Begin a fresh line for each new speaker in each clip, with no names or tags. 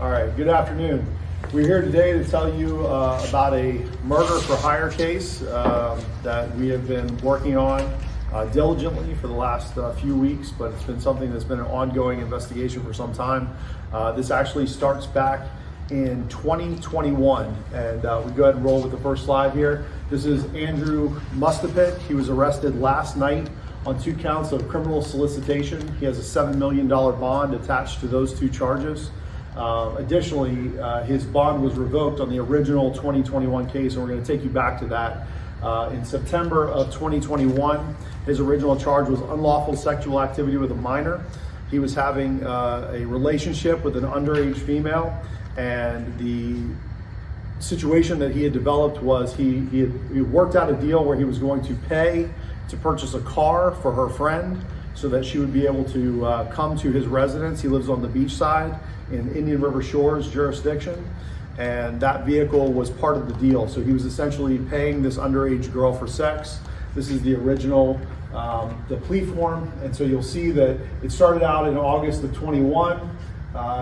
All right, good afternoon. We're here today to tell you about a murder for hire case that we have been working on diligently for the last few weeks, but it's been something that's been an ongoing investigation for some time. This actually starts back in 2021, and we go ahead and roll with the first slide here. This is Andrew Mustapik. He was arrested last night on 2 counts of criminal solicitation. He has a $7 million bond attached to those 2 charges. Additionally, his bond was revoked on the original 2021 case, and we're going to take you back to that. In September of 2021, his original charge was unlawful sexual activity with a minor. He was having a relationship with an underage female, and the situation that he had developed was he worked out a deal where he was going to pay to purchase a car for her friend so that she would be able to come to his residence. He lives on the beach side in Indian River Shores jurisdiction, and that vehicle was part of the deal. So he was essentially paying this underage girl for sex. This is the original, the plea form, and so you'll see that it started out in August of 21.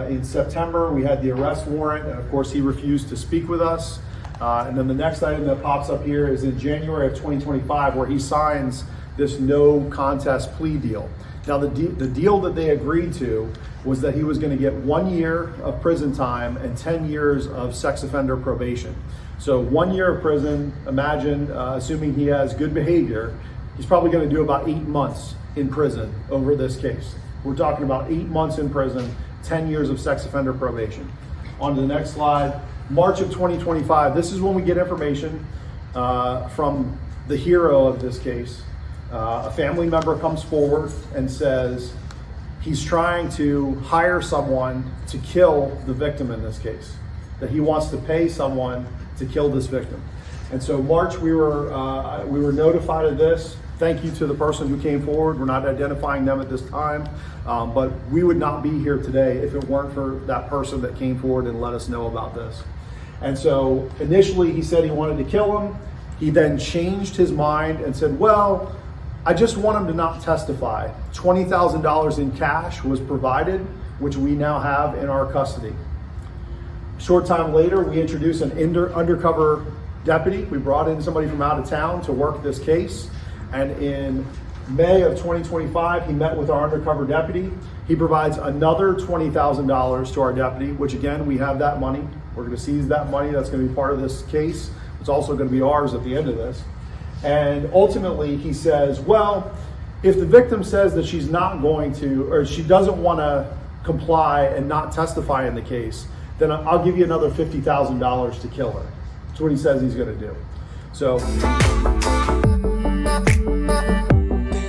In September, we had the arrest warrant, and of course he refused to speak with us. And then the next item that pops up here is in January of 2025, where he signs this no contest plea deal. Now the deal that they agreed to was that he was going to get 1 year of prison time and 10 years of sex offender probation. So 1 year of prison, imagine, assuming he has good behavior, he's probably going to do about 8 months in prison over this case. We're talking about 8 months in prison, 10 years of sex offender probation. On to the next slide. March of 2025, this is when we get information from the hero of this case. A family member comes forward and says he's trying to hire someone to kill the victim in this case, that he wants to pay someone to kill this victim. And so March, we were notified of this. Thank you to the person who came forward. We're not identifying them at this time, but we would not be here today if it weren't for that person that came forward and let us know about this. And so initially he said he wanted to kill him. He then changed his mind and said, well, I just want him to not testify. $20,000 in cash was provided, which we now have in our custody. Short time later, we introduced an undercover deputy. We brought in somebody from out of town to work this case. And in May of 2025, he met with our undercover deputy. He provides another $20,000 to our deputy, which again, we have that money. We're going to seize that money. That's going to be part of this case. It's also going to be ours at the end of this. And ultimately he says, well, if the victim says that she's not going to, or she doesn't want to comply and not testify in the case, then I'll give you another $50,000 to kill her. That's what he says he's going to do. So